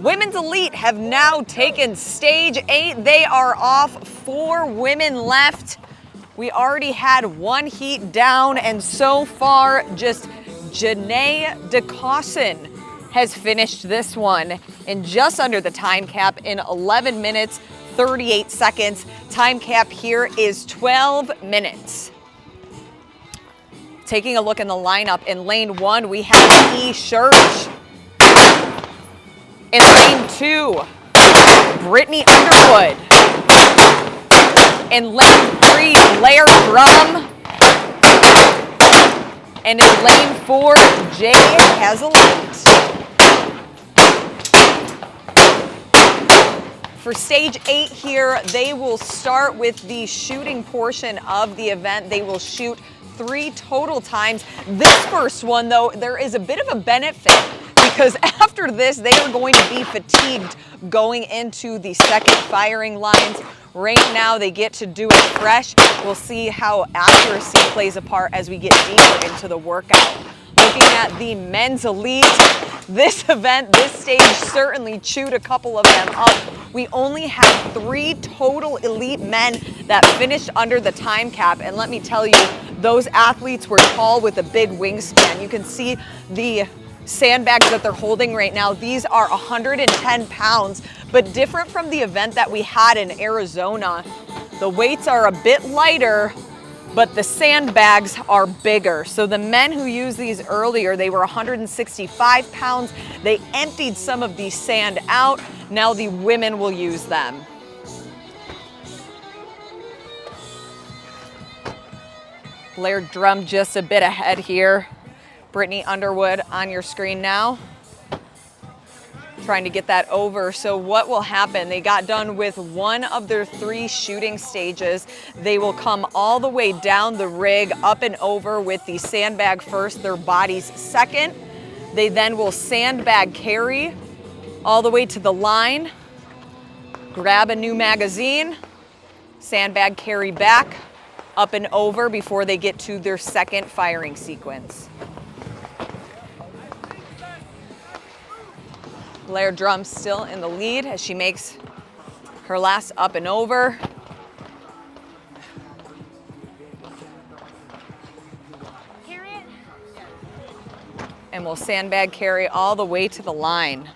Women's Elite have now taken stage 8. They are off. 4 women left. We already had 1 heat down, and so far just Janae DeCosson has finished this one in just under the time cap in 11 minutes, 38 seconds. Time cap here is 12 minutes. Taking a look in the lineup, in lane 1, we have E. Church. In lane 2, Brittany Underwood. In lane 3, Blair Drum. And in lane 4, Jay Hazelite. For stage 8 here, they will start with the shooting portion of the event. They will shoot 3 total times. This first one, though, there is a bit of a benefit because after this, they are going to be fatigued going into the second firing lines. Right now, they get to do it fresh. We'll see how accuracy plays a part as we get deeper into the workout. Looking at the men's elite, this event, this stage certainly chewed a couple of them up. We only have 3 total elite men that finished under the time cap. And let me tell you, those athletes were tall with a big wingspan. You can see the sandbags that they're holding right now. These are 110 pounds, but different from the event that we had in Arizona. The weights are a bit lighter, but the sandbags are bigger. So the men who used these earlier, they were 165 pounds. They emptied some of the sand out. Now the women will use them. Blair Drum just a bit ahead here. Brittany Underwood on your screen now. Trying to get that over. So what will happen? They got done with 1 of their 3 shooting stages. They will come all the way down the rig, up and over with the sandbag first, their bodies second. They then will sandbag carry all the way to the line, grab a new magazine, sandbag carry back, up and over before they get to their second firing sequence. Blair Drum still in the lead as she makes her last up and over. And will sandbag carry all the way to the line.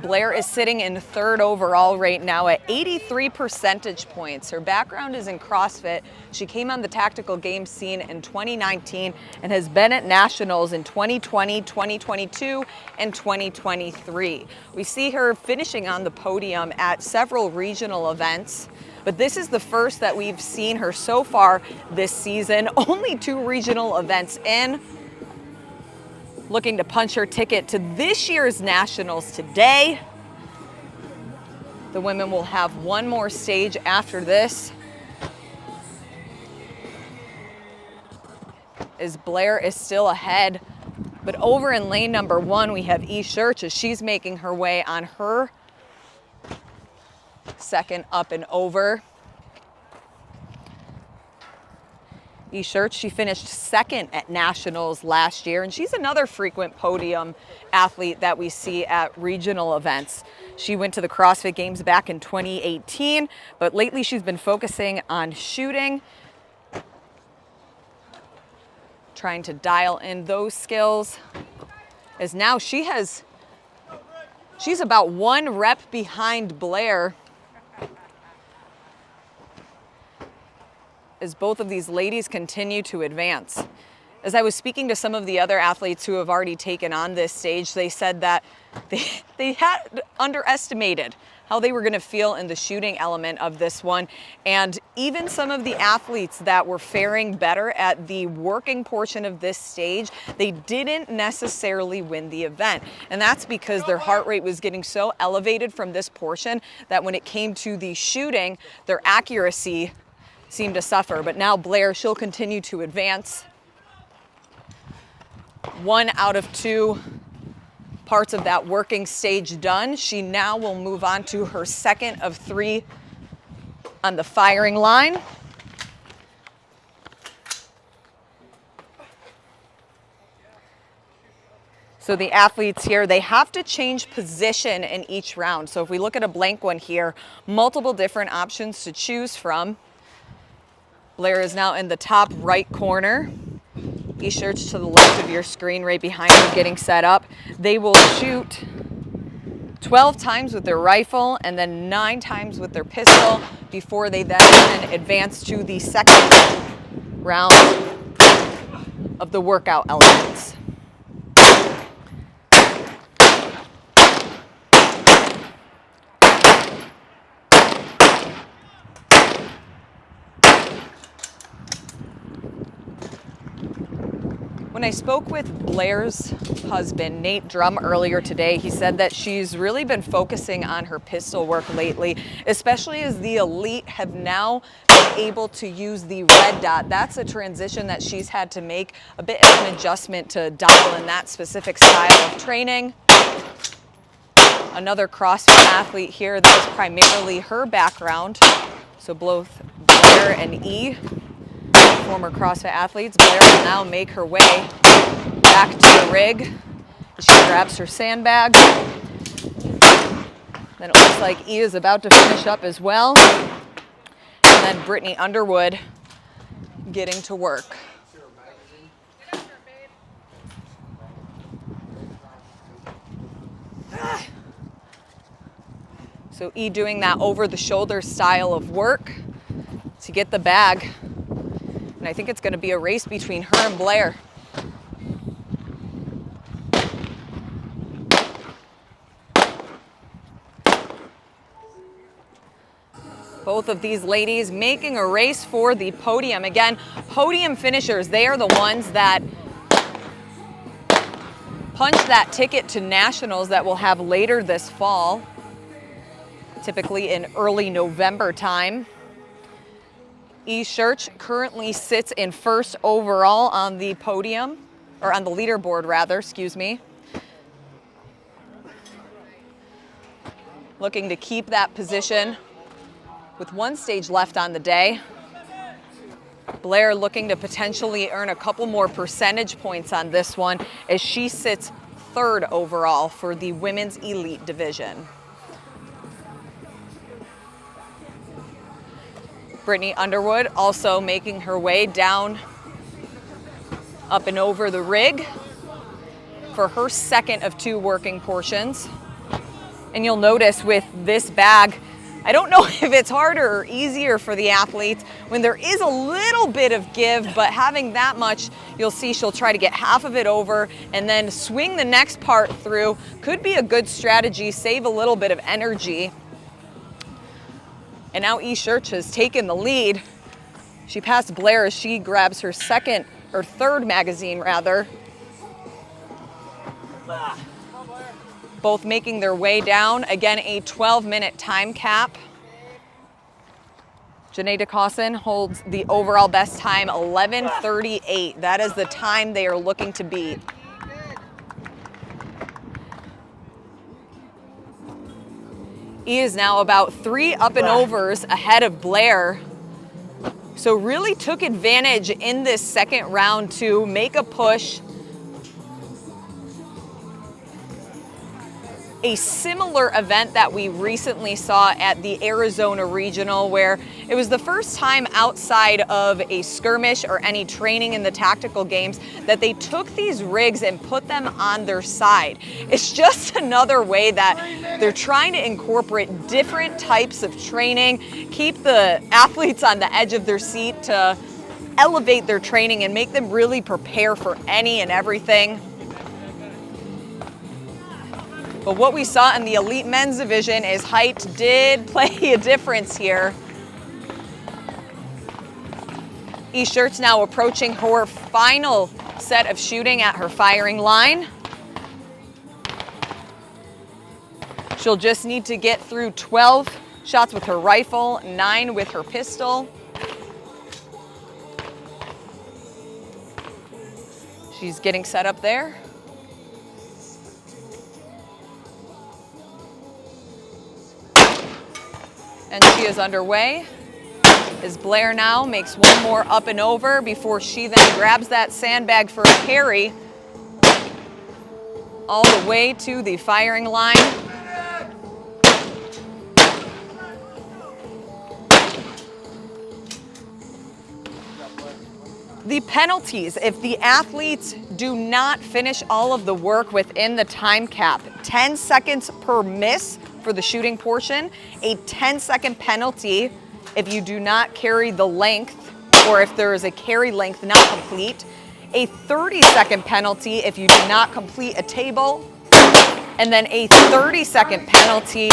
Blair is sitting in 3rd overall right now at 83 percentage points. Her background is in CrossFit. She came on the tactical game scene in 2019 and has been at nationals in 2020, 2022, and 2023. We see her finishing on the podium at several regional events, but this is the first that we've seen her so far this season. Only 2 regional events in. Looking to punch her ticket to this year's nationals today. The women will have 1 more stage after this, as Blair is still ahead. But over in lane number 1, we have E. Church as she's making her way on her second up and over. E. Church, she finished 2nd at nationals last year, and she's another frequent podium athlete that we see at regional events. She went to the CrossFit Games back in 2018, but lately she's been focusing on shooting, trying to dial in those skills, as now she's about 1 rep behind Blair, as both of these ladies continue to advance. As I was speaking to some of the other athletes who have already taken on this stage, they said that they had underestimated how they were going to feel in the shooting element of this one. And even some of the athletes that were faring better at the working portion of this stage, they didn't necessarily win the event. And that's because their heart rate was getting so elevated from this portion that when it came to the shooting, their accuracy seemed to suffer. But now Blair, she'll continue to advance. 1 out of 2 parts of that working stage done. She now will move on to her 2nd of 3 on the firing line. So the athletes here, they have to change position in each round. So if we look at a blank one here, multiple different options to choose from. Blair is now in the top right corner. E-shirts to the left of your screen, right behind you, getting set up. They will shoot 12 times with their rifle and then 9 times with their pistol before they then can advance to the second round of the workout elements. When I spoke with Blair's husband, Nate Drum, earlier today, he said that she's really been focusing on her pistol work lately, especially as the elite have now been able to use the red dot. That's a transition that she's had to make, a bit of an adjustment to dial in that specific style of training. Another CrossFit athlete here, that is primarily her background. So both Blair and E, former CrossFit athletes. Blair will now make her way back to the rig. She grabs her sandbags. Then it looks like E is about to finish up as well. And then Brittany Underwood getting to work. So E doing that over-the-shoulder style of work to get the bag. And I think it's going to be a race between her and Blair. Both of these ladies making a race for the podium. Again, podium finishers, they are the ones that punch that ticket to nationals that we'll have later this fall, typically in early November time. E. Shirch currently sits in first overall on the podium, or on the leaderboard rather, excuse me. Looking to keep that position with one stage left on the day. Blair looking to potentially earn a couple more percentage points on this one as she sits third overall for the women's elite division. Brittany Underwood also making her way down, up and over the rig for her second of 2 working portions. And you'll notice with this bag, I don't know if it's harder or easier for the athletes when there is a little bit of give, but having that much, you'll see she'll try to get half of it over and then swing the next part through. Could be a good strategy, save a little bit of energy. And now E. Shirch has taken the lead. She passed Blair as she grabs her third magazine rather. Both making their way down. Again, a 12-minute time cap. Janae DeCossin holds the overall best time, 11:38. That is the time they are looking to beat. E is now about 3 up and overs ahead of Blair. So really took advantage in this second round to make a push. A similar event that we recently saw at the Arizona Regional, where it was the first time outside of a skirmish or any training in the tactical games that they took these rigs and put them on their side. It's just another way that they're trying to incorporate different types of training, keep the athletes on the edge of their seat to elevate their training and make them really prepare for any and everything. But what we saw in the elite men's division is height did play a difference here. E. Shirch now approaching her final set of shooting at her firing line. She'll just need to get through 12 shots with her rifle, 9 with her pistol. She's getting set up there. And she is underway as Blair now makes one more up and over before she then grabs that sandbag for a carry. all the way to the firing line. The penalties, if the athletes do not finish all of the work within the time cap, 10 seconds per miss for the shooting portion, a 10-second penalty if you do not carry the length, or if there is a carry length not complete, a 30-second penalty if you do not complete a table, and then a 30-second penalty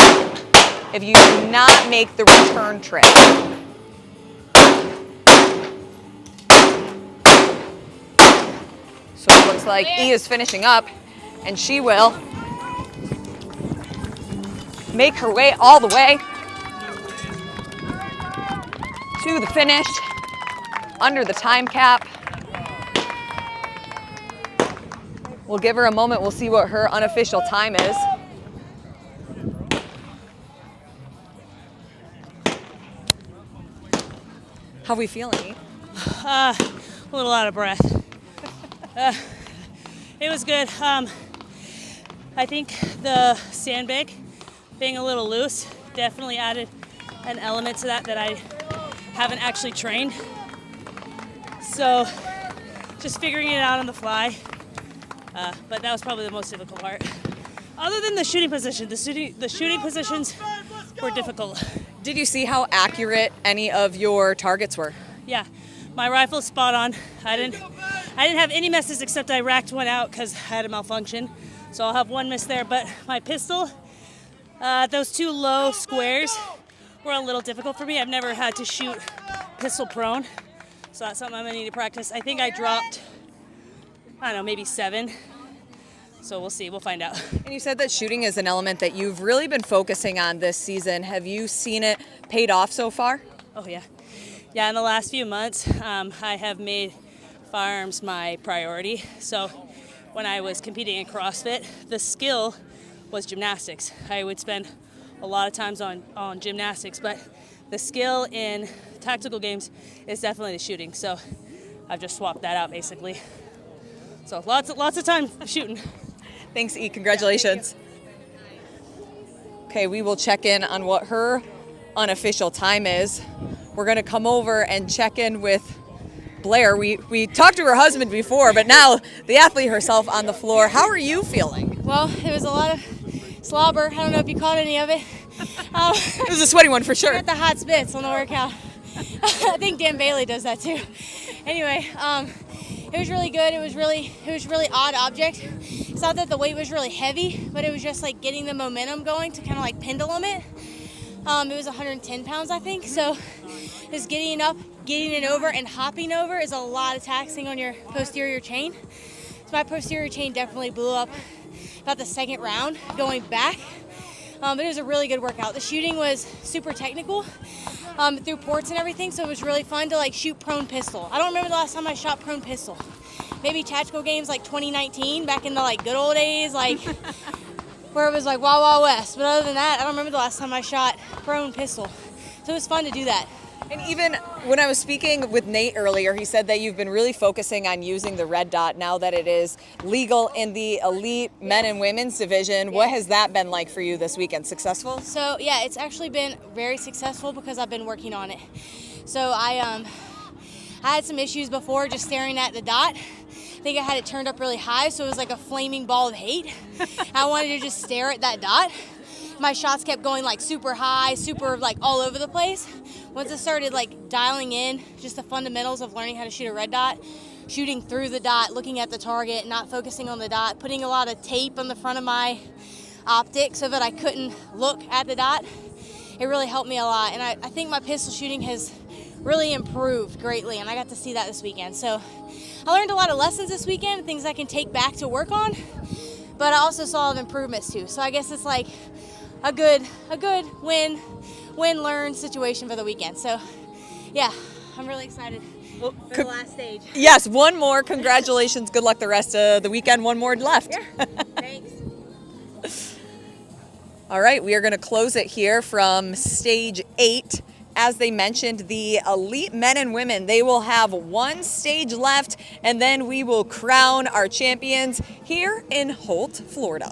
if you do not make the return trip. So it looks like E is finishing up, and she will make her way all the way to the finish under the time cap. We'll give her a moment. We'll see what her unofficial time is. How are we feeling, E? A little out of breath. It was good. I think the sandbag being a little loose definitely added an element to that I haven't actually trained. So just figuring it out on the fly. But that was probably the most difficult part. Other than the shooting position, the shooting positions were difficult. Did you see how accurate any of your targets were? Yeah, my rifle's spot on. I didn't have any misses except I racked one out because I had a malfunction. So I'll have one miss there, but my pistol, those two low squares were a little difficult for me. I've never had to shoot pistol prone, so that's something I'm gonna need to practice. I think I dropped, I don't know, maybe 7. So we'll see, we'll find out. And you said that shooting is an element that you've really been focusing on this season. Have you seen it paid off so far? Oh yeah. Yeah, in the last few months, I have made firearms my priority. So when I was competing in CrossFit, the skill was gymnastics. I would spend a lot of times on gymnastics, but the skill in tactical games is definitely the shooting. So I've just swapped that out basically. So lots of time shooting. Thanks, E. Congratulations. Okay, we will check in on what her unofficial time is. We're going to come over and check in with Blair. We talked to her husband before, but now the athlete herself on the floor. How are you feeling? Well, it was a lot of slobber. I don't know if you caught any of it. It was a sweaty one for sure. Got the hot spits on the workout. I think Dan Bailey does that too. Anyway, it was really good. It was really odd object. It's not that the weight was really heavy, but it was just like getting the momentum going to kind of like pendulum it. It was 110 pounds, I think. So just getting up, getting it over, and hopping over is a lot of taxing on your posterior chain. So my posterior chain definitely blew up about the second round going back. But it was a really good workout. The shooting was super technical through ports and everything, so it was really fun to like shoot prone pistol. I don't remember the last time I shot prone pistol. Maybe tactical games like 2019, back in the like good old days, like where it was like Wild Wild West. But other than that, I don't remember the last time I shot prone pistol. So it was fun to do that. And even when I was speaking with Nate earlier, he said that you've been really focusing on using the red dot now that it is legal in the elite men and women's division. What has that been like for you this weekend? Successful? So yeah, it's actually been very successful because I've been working on it. So I had some issues before just staring at the dot. I think I had it turned up really high, so it was like a flaming ball of hate. I wanted to just stare at that dot. My shots kept going like super high, super like all over the place. Once I started like dialing in just the fundamentals of learning how to shoot a red dot, shooting through the dot, looking at the target, not focusing on the dot, putting a lot of tape on the front of my optic so that I couldn't look at the dot, it really helped me a lot. And I think my pistol shooting has really improved greatly, and I got to see that this weekend. So I learned a lot of lessons this weekend, things I can take back to work on, but I also saw improvements too. So I guess it's like a good win-learn situation for the weekend. So yeah, I'm really excited for the last stage. Yes, one more. Congratulations. Good luck the rest of the weekend. One more left. Yeah, thanks. All right, we are going to close it here from stage 8 as they mentioned, the elite men and women, they will have one stage left, and then we will crown our champions here in Holt, Florida.